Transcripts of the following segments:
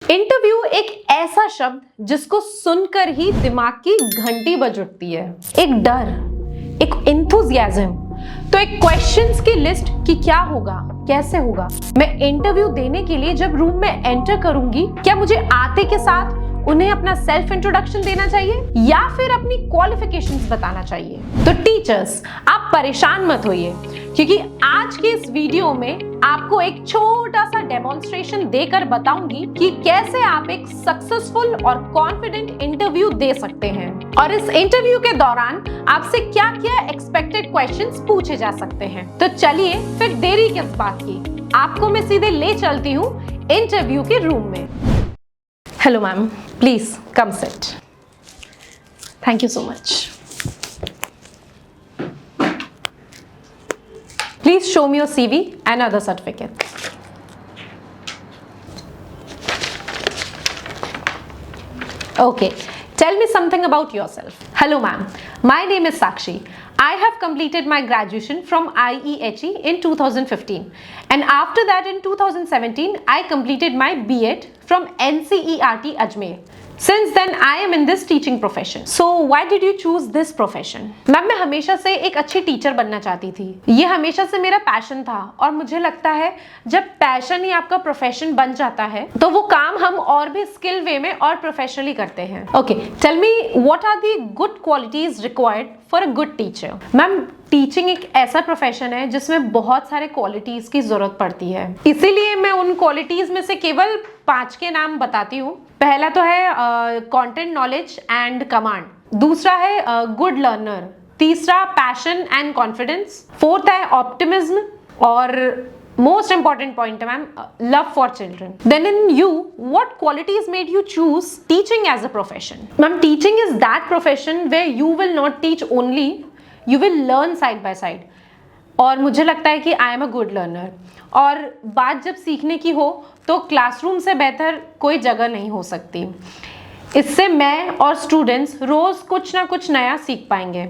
Interview एक ऐसा शब्द जिसको सुनकर ही दिमाग की घंटी बज उठती है। एक डर, एक एंथुसियाज्म, तो एक क्वेश्चंस की लिस्ट कि क्या होगा, कैसे होगा। मैं इंटरव्यू देने के लिए जब रूम में एंटर करूंगी, क्या मुझे आते के साथ उन्हें अपना सेल्फ इंट्रोडक्शन देना चाहिए या फिर अपनी क्वालिफिकेशंस बताना चाहिए। तो टीचर्स, आप परेशान मत होइए, क्योंकि आज के इस वीडियो में आपको एक छोटा सा डेमोन्स्ट्रेशन देकर बताऊंगी कि कैसे आप एक सक्सेसफुल और कॉन्फिडेंट इंटरव्यू दे सकते हैं और इस इंटरव्यू के दौरान आपसे क्या क्या एक्सपेक्टेड क्वेश्चंस पूछे जा सकते हैं। तो चलिए फिर देरी किस बात की, आपको मैं सीधे ले चलती हूँ इंटरव्यू के रूम में। Hello ma'am, please come sit. Thank you so much. Please show me your CV and other certificates. Okay, tell me something about yourself. Hello ma'am, my name is Sakshi. I have completed my graduation from IEHE in 2015 and after that in 2017 I completed my B.Ed from NCERT Ajmer. Since then I am in this teaching profession. So why did you choose this profession? Ma'am, मैं हमेशा से एक अच्छी teacher बनना चाहती थी। ये हमेशा से मेरा पैशन था और मुझे लगता है जब पैशन ही आपका प्रोफेशन बन जाता है तो वो काम हम और भी स्किल वे में और प्रोफेशनली करते हैं। Okay, tell me what are the good qualities required for a good teacher. Ma'am, teaching एक ऐसा प्रोफेशन है जिसमें बहुत सारे क्वालिटीज की जरूरत पड़ती है, इसीलिए मैं उन क्वालिटीज में से केवल 5 के नाम बताती हूँ। पहला तो है कंटेंट नॉलेज एंड कमांड, दूसरा है गुड लर्नर, तीसरा पैशन एंड कॉन्फिडेंस, फोर्थ है ऑप्टिमिज्म और मोस्ट इंपॉर्टेंट पॉइंट है ma'am love for children. Then in you what qualities made you choose teaching as a profession. Ma'am, teaching is that profession where you will not teach only, you will learn side by side. और मुझे लगता है कि I am a good learner, और बात जब सीखने की हो तो क्लासरूम से बेहतर कोई जगह नहीं हो सकती। इससे मैं और स्टूडेंट्स रोज कुछ ना कुछ नया सीख पाएंगे,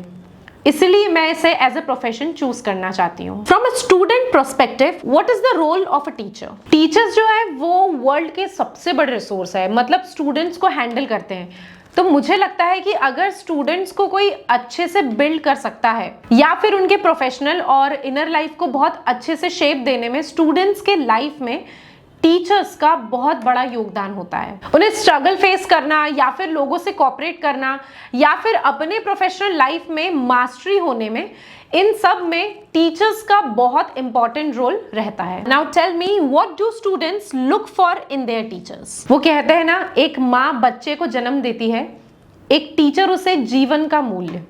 इसलिए मैं इसे एज अ प्रोफेशन चूज करना चाहती हूँ। From a student perspective, what is the role of a teacher. Teachers जो है वो वर्ल्ड के सबसे बड़े रिसोर्स है, मतलब स्टूडेंट्स को हैंडल करते हैं। तो मुझे लगता है कि अगर स्टूडेंट्स को कोई अच्छे से बिल्ड कर सकता है या फिर उनके प्रोफेशनल और इनर लाइफ को बहुत अच्छे से शेप देने में स्टूडेंट्स के लाइफ में टीचर्स का बहुत बड़ा योगदान होता है। उन्हें स्ट्रगल फेस करना या फिर लोगों से कोऑपरेट करना या फिर अपने प्रोफेशनल लाइफ में मास्टरी होने में, इन सब में टीचर्स का बहुत इंपॉर्टेंट रोल रहता है। Now tell me what do students look for in their teachers. वो कहते हैं ना, एक माँ बच्चे को जन्म देती है, एक टीचर उसे जीवन का मूल्य।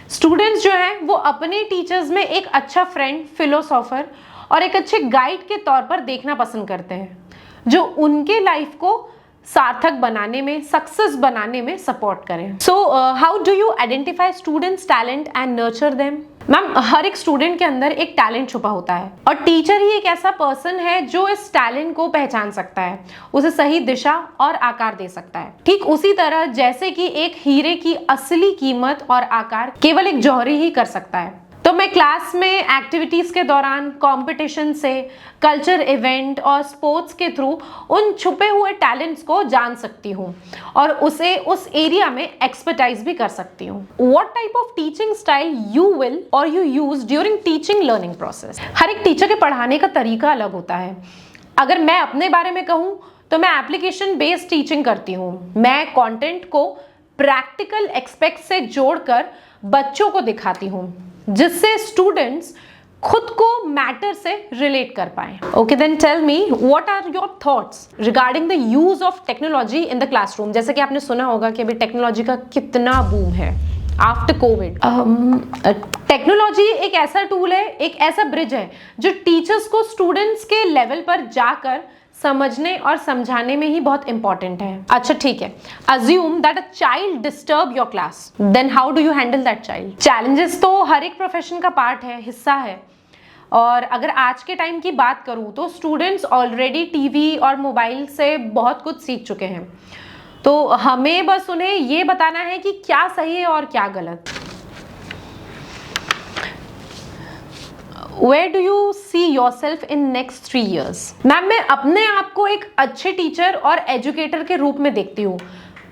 स्टूडेंट्स जो है वो अपने टीचर्स में एक अच्छा फ्रेंड, फिलोसोफर और एक अच्छे गाइड के तौर पर देखना पसंद करते हैं, जो उनके लाइफ को सार्थक बनाने में, सक्सेस बनाने में सपोर्ट करें। So how do you identify students talent and nurture them. Ma'am, हर एक स्टूडेंट के अंदर एक टैलेंट छुपा होता है और टीचर ही एक ऐसा पर्सन है जो इस टैलेंट को पहचान सकता है, उसे सही दिशा और आकार दे सकता है। ठीक उसी तरह जैसे कि एक हीरे की असली कीमत और आकार केवल एक जौहरी ही कर सकता है। तो मैं क्लास में एक्टिविटीज के दौरान, कंपटीशन से, कल्चर इवेंट और स्पोर्ट्स के थ्रू उन छुपे हुए टैलेंट्स को जान सकती हूँ और उसे उस एरिया में एक्सपर्टाइज भी कर सकती हूँ। What type of teaching style you will और you use during teaching learning process. हर एक टीचर के पढ़ाने का तरीका अलग होता है। अगर मैं अपने बारे में कहूँ तो मैं एप्लीकेशन बेस्ड टीचिंग करती हूँ। मैं कंटेंट को प्रैक्टिकल एस्पेक्ट से जोड़कर बच्चों को दिखाती हूँ, जिससे स्टूडेंट्स खुद को मैटर से रिलेट कर पाए। Okay, then tell me what are your thoughts regarding the use of technology in the classroom. जैसे कि आपने सुना होगा कि अभी टेक्नोलॉजी का कितना बूम है आफ्टर कोविड। टेक्नोलॉजी एक ऐसा टूल है, एक ऐसा ब्रिज है जो टीचर्स को स्टूडेंट्स के लेवल पर जाकर समझने और समझाने में ही बहुत इंपॉर्टेंट है। अच्छा ठीक है, assume that a child disturb your class, then how do you handle that child. Challenges तो हर एक प्रोफेशन का पार्ट है, हिस्सा है। और अगर आज के टाइम की बात करूं तो स्टूडेंट्स ऑलरेडी टीवी और मोबाइल से बहुत कुछ सीख चुके हैं, तो हमें बस उन्हें ये बताना है कि क्या सही है और क्या गलत। Where do you see yourself in next 3 years? Ma'am, मैं अपने आप को एक अच्छे टीचर और एजुकेटर के रूप में देखती हूँ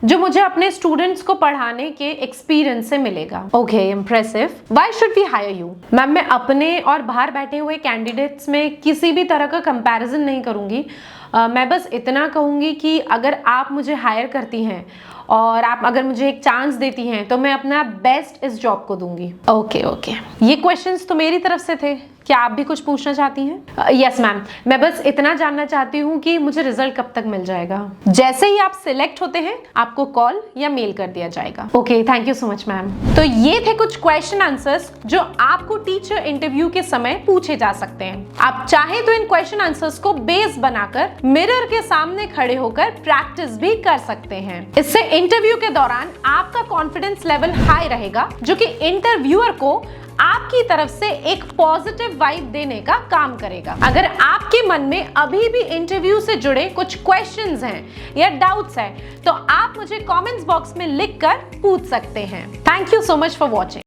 जो मुझे अपने स्टूडेंट्स को पढ़ाने के एक्सपीरियंस से मिलेगा। Okay, impressive. Why should we hire you? Ma'am, मैं अपने और बाहर बैठे हुए कैंडिडेट्स में किसी भी तरह का कंपैरिजन नहीं करूँगी। मैं बस इतना कहूँगी कि अगर आप मुझे हायर करती हैं और आप अगर मुझे एक चांस देती हैं तो मैं अपना बेस्ट इस जॉब को दूंगी। ओके, ये क्वेश्चंस तो मेरी तरफ से थे। क्या आप भी कुछ पूछना चाहती हैं? यस मैम, मैं बस इतना जानना चाहती हूँ कि मुझे रिजल्ट कब तक मिल जाएगा। जैसे ही आप सिलेक्ट होते हैं आपको कॉल या मेल कर दिया जाएगा। Okay, thank you so much ma'am. तो ये थे कुछ क्वेश्चन आंसर्स जो आपको टीचर इंटरव्यू के समय पूछे जा सकते हैं। आप चाहे तो इन क्वेश्चन आंसर्स को बेस बनाकर मिरर के सामने खड़े होकर प्रैक्टिस भी कर सकते हैं। इससे इंटरव्यू के दौरान आपका कॉन्फिडेंस लेवल हाई रहेगा, जो कि इंटरव्यूअर को आपकी तरफ से एक पॉजिटिव वाइब देने का काम करेगा। अगर आपके मन में अभी भी इंटरव्यू से जुड़े कुछ क्वेश्चंस हैं या डाउट्स हैं तो आप मुझे कमेंट्स बॉक्स में लिखकर पूछ सकते हैं। Thank you so much for watching.